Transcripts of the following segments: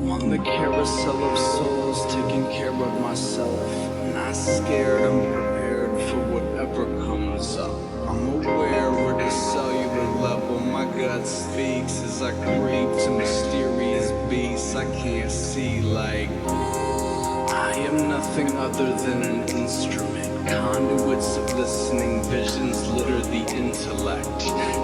On the carousel of souls, taking care of myself. Not scared, I'm prepared for whatever comes up. I'm aware at the cellular level, my gut speaks as I creep to mysterious beasts I can't see. Like I am nothing other than an instrument. Conduits of listening, visions litter the intellect.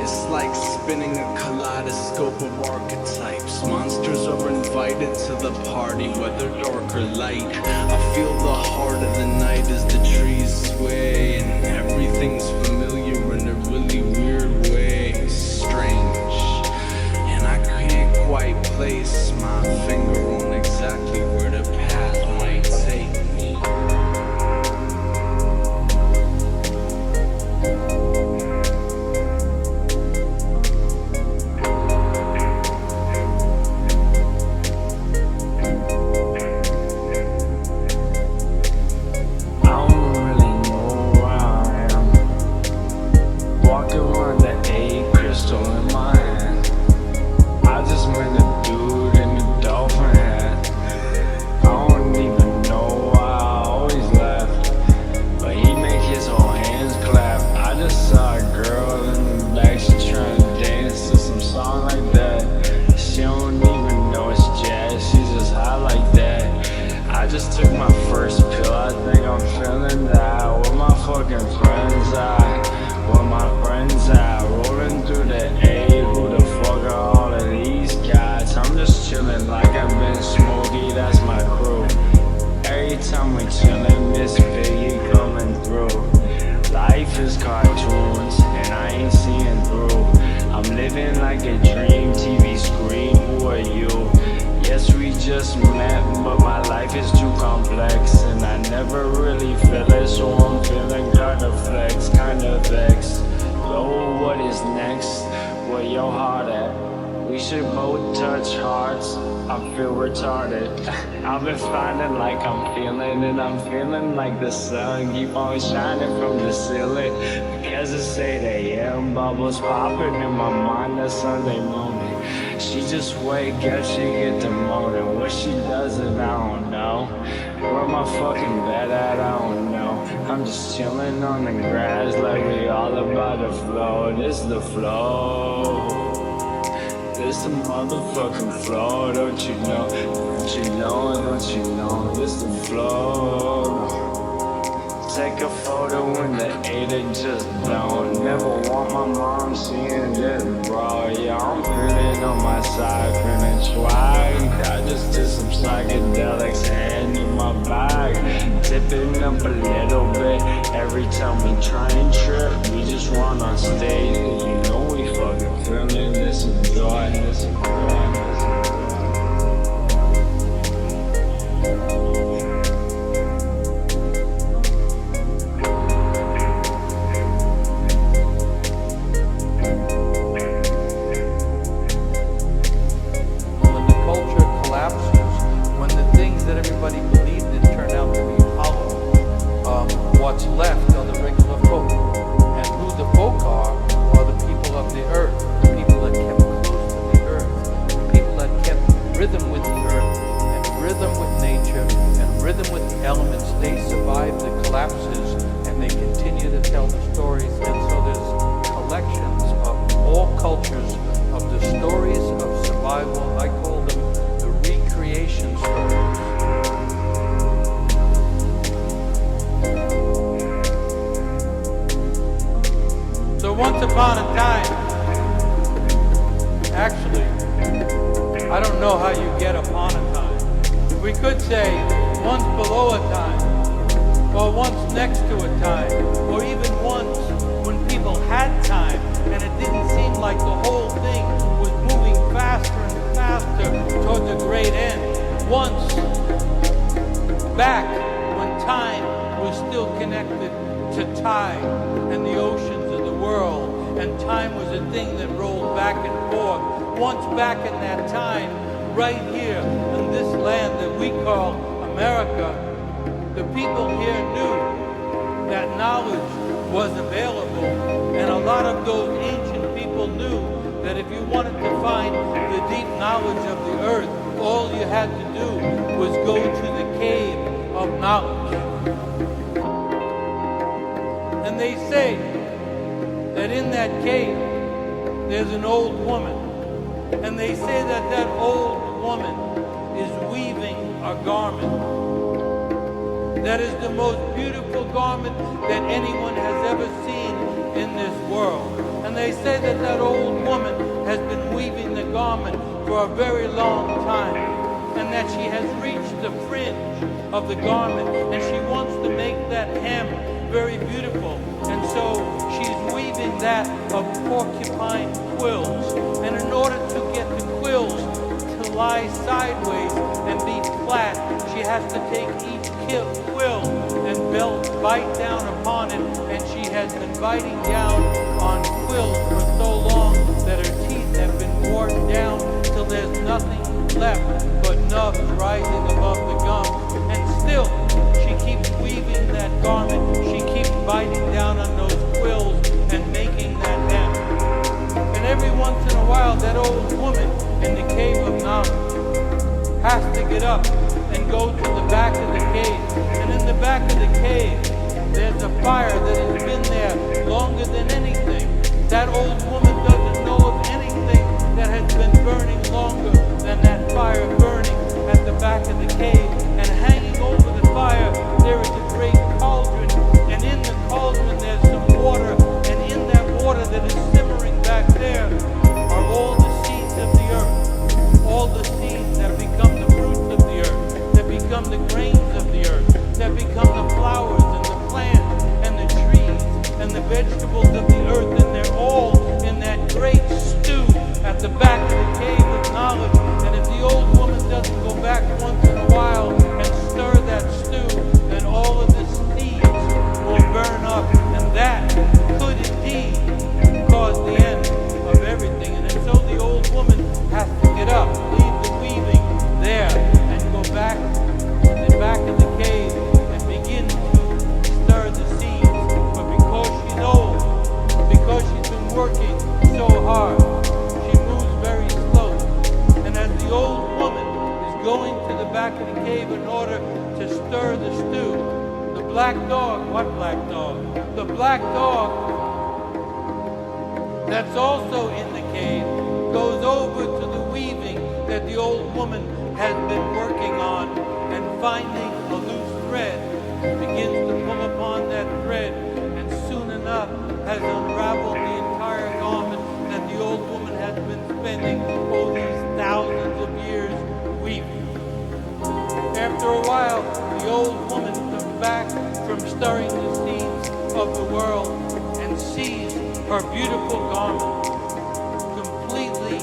It's like spinning a kaleidoscope of archetypes. Monsters are invited to the party, whether dark or light. I feel the heart of the night as the trees sway, and everything's familiar in a really weird way. Strange, and I can't quite place my finger on exactly where the path might take me. Took my first pill, I think I'm feeling that. Where my fucking friends at? Where my friends at? Rolling through the A, who the fuck are all of these cats? I'm just chilling like I've been Smokey, that's my crew. Every time we chillin', Miss Piggy coming through. Life is cartoons, and I ain't seeing through. I'm living like a dream, TV screen, who are you? Yes, we just met, but my life is too complex, and I never really feel it, so I'm feeling kinda flex, kinda vexed. Yo, what is next? Where your heart at? We should both touch hearts. I feel retarded. I've been finding like I'm feeling, and I'm feeling like the sun keep on shining from the ceiling. Because it's 8 a.m., bubbles popping in my mind that Sunday morning. She just wake up, she get the moaning. What she does it, I don't know. Where my fucking bed at, I don't know. I'm just chilling on the grass like we all about to flow. This the flow. This the motherfucking flow, don't you know? Don't you know, don't you know? This the flow. Take a photo in the 8 and just don't. Never want my mom seeing this, bro. Yeah, I'm feeling on my side, feeling swag. I just did some psychedelics, hand in my bag. Tipping up a little bit every time we try and trip. We just run on stage, and you know we fucking feeling this and joy, this and joy, this and joy. What's left are the regular folk, and who the folk are the people of the earth, the people that kept close to the earth, the people that kept rhythm with the earth, and rhythm with nature, and rhythm with the elements. They survived the collapses, and they continue to tell the stories, and so there's collections of all cultures of the stories of survival. I call them the recreation stories. So once upon a time, actually, I don't know how you get upon a time. We could say once below a time, or once next to a time, or even once when people had time and it didn't seem like the whole thing was moving faster and faster towards a great end. Once back when time was still connected to tide and the oceans world, and time was a thing that rolled back and forth. Once back in that time, right here in this land that we call America, the people here knew that knowledge was available, and a lot of those ancient people knew that if you wanted to find the deep knowledge of the earth, all you had to do was go to the cave of knowledge. And they say that in that cave there's an old woman. And they say that that old woman is weaving a garment that is the most beautiful garment that anyone has ever seen in this world. And they say that that old woman has been weaving the garment for a very long time, and that she has reached the fringe of the garment, and she wants to make that hem very beautiful. And so she's weaving that of porcupine quills. And in order to get the quills to lie sideways and be flat, she has to take each quill and bite down upon it, and she has been biting down on quills for so long that her teeth have been worn down till there's nothing left but nubs rising above the gums. And still, she keeps weaving that garment. She keeps biting down on those quills and making that hem. And every once in a while, that old woman in the cave of knowledge has to get up and go to the back of the cave. And in the back of the cave, there's a fire that has been there longer than anything. That old woman doesn't know of anything that has been burning longer than that fire burning at the back of the cave. And hanging over the fire, there is a great cauldron. And in the cauldron, there's some water. And in that water that is simmering back there are all the seeds of the earth. All the seeds that become the fruits of the earth, that become the grains of the earth, that become the flowers and the plants and the trees and the vegetables of the earth. And they're all in that great stew at the back of the cave of knowledge. And if the old woman doesn't go back once in a while and stir that stew, then all of the seeds will burn up. And that could indeed cause the end of everything. And so the old woman has to get up, leave the weaving there, and go back to the back of the cave and begin to stir the seeds. But because she's old, because she's been working so hard, she moves very slowly. And as the old woman is going to the back of the cave in order to stir the stew, the black dog, what black dog? The black dog that's also in the cave goes over to the weaving that the old woman has been working on, and finding a loose thread, begins to pull upon that thread, and soon enough has unraveled the entire garment that the old woman has been spending all these thousands of years weaving. After a while, the old woman comes back from stirring the seeds of the world and sees her beautiful garment completely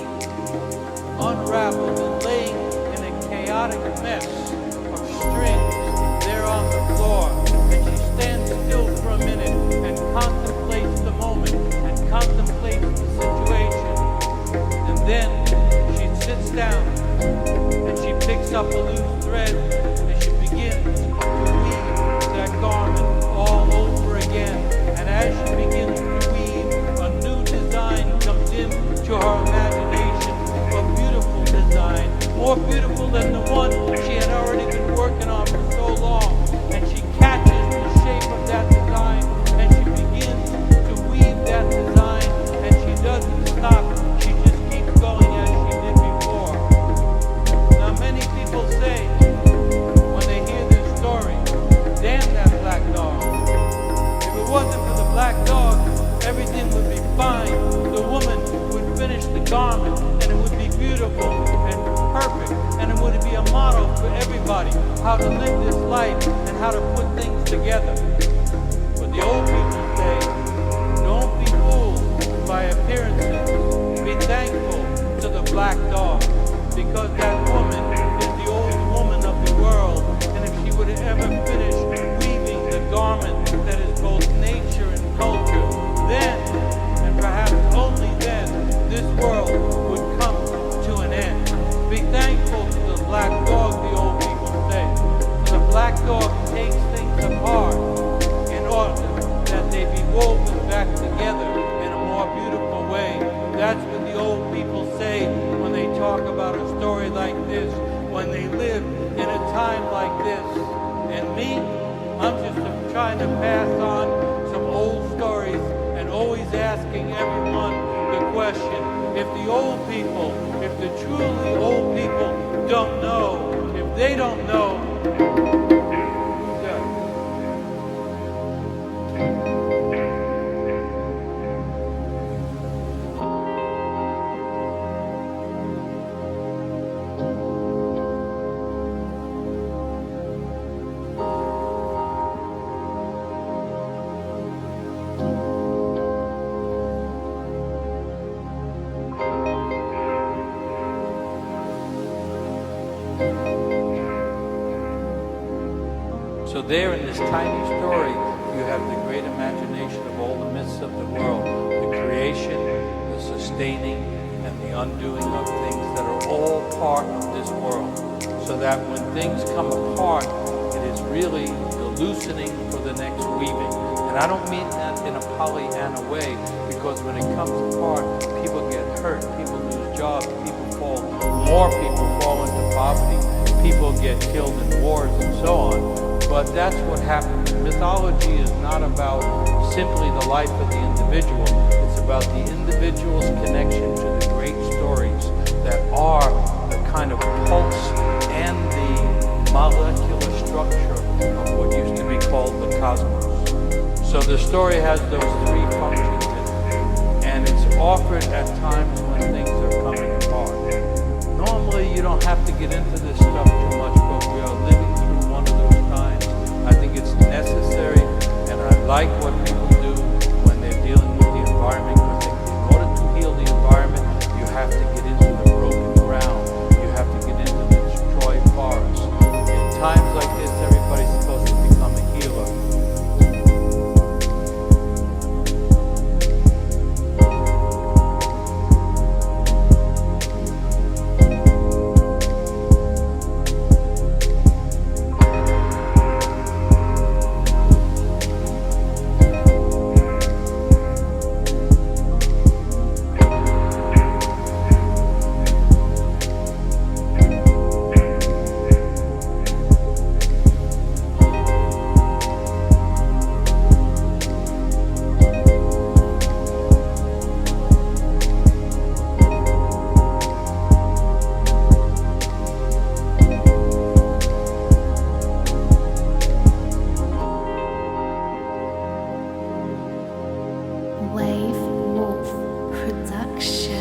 unraveled and laying in a chaotic mess of strings there on the floor. And she stands still for a minute and contemplates the moment and contemplates the situation. And then she sits down and she picks up a loose thread and she begins to weave that garment all over again. And as she begins to weave, a new design comes into her imagination, a beautiful design, more beautiful than the one she had already been working on for so long. And she catches the shape of that design and she begins to weave that design, and she doesn't stop, she just keeps going as she did before. Now many people say, when they hear this story, damn that black dog. If it wasn't for the black dog, everything would be fine. The woman would finish the garment and it would be beautiful and perfect, and it would be a model for everybody how to live this life and how to put things together. But the old people say, don't be fooled by appearances. Be thankful to the black dog, because that woman is the old woman of the world. And if she would have ever finished weaving the garment that is both nature and culture, then, and perhaps only then, this world would come to an end. Be thankful to the black dog, the old people say. So the black dog takes things apart in order that they be woven back together in a more beautiful way. That's what the old people say when they talk about a story like this. when they live in a time like this. And me, I'm just trying to pass on some old stories and always asking everyone the question, if the old people, if the truly old people don't know, if they don't know, who does? So there in this tiny story, you have the great imagination of all the myths of the world, the creation, the sustaining, and the undoing of things that are all part of this world. So that when things come apart, it is really the loosening for the next weaving. And I don't mean that in a Pollyanna way, because when it comes apart, people get hurt, people lose jobs, more people fall into poverty, people get killed in wars and so on. But that's what happens. Mythology is not about simply the life of the individual. It's about the individual's connection to the great stories that are the kind of pulse and the molecular structure of what used to be called the cosmos. So the story has those three functions in it, and it's offered at times when things are coming apart. Normally you don't have to get into this stuff too much, but we are living through one of those times. I think it's necessary, and I like what people do when they're dealing with the environment, because in order to heal the environment, you have to get into the broken ground. You have to get into the destroyed forest. In times like this, everybody's supposed to become a healer. Wave Wolf Production.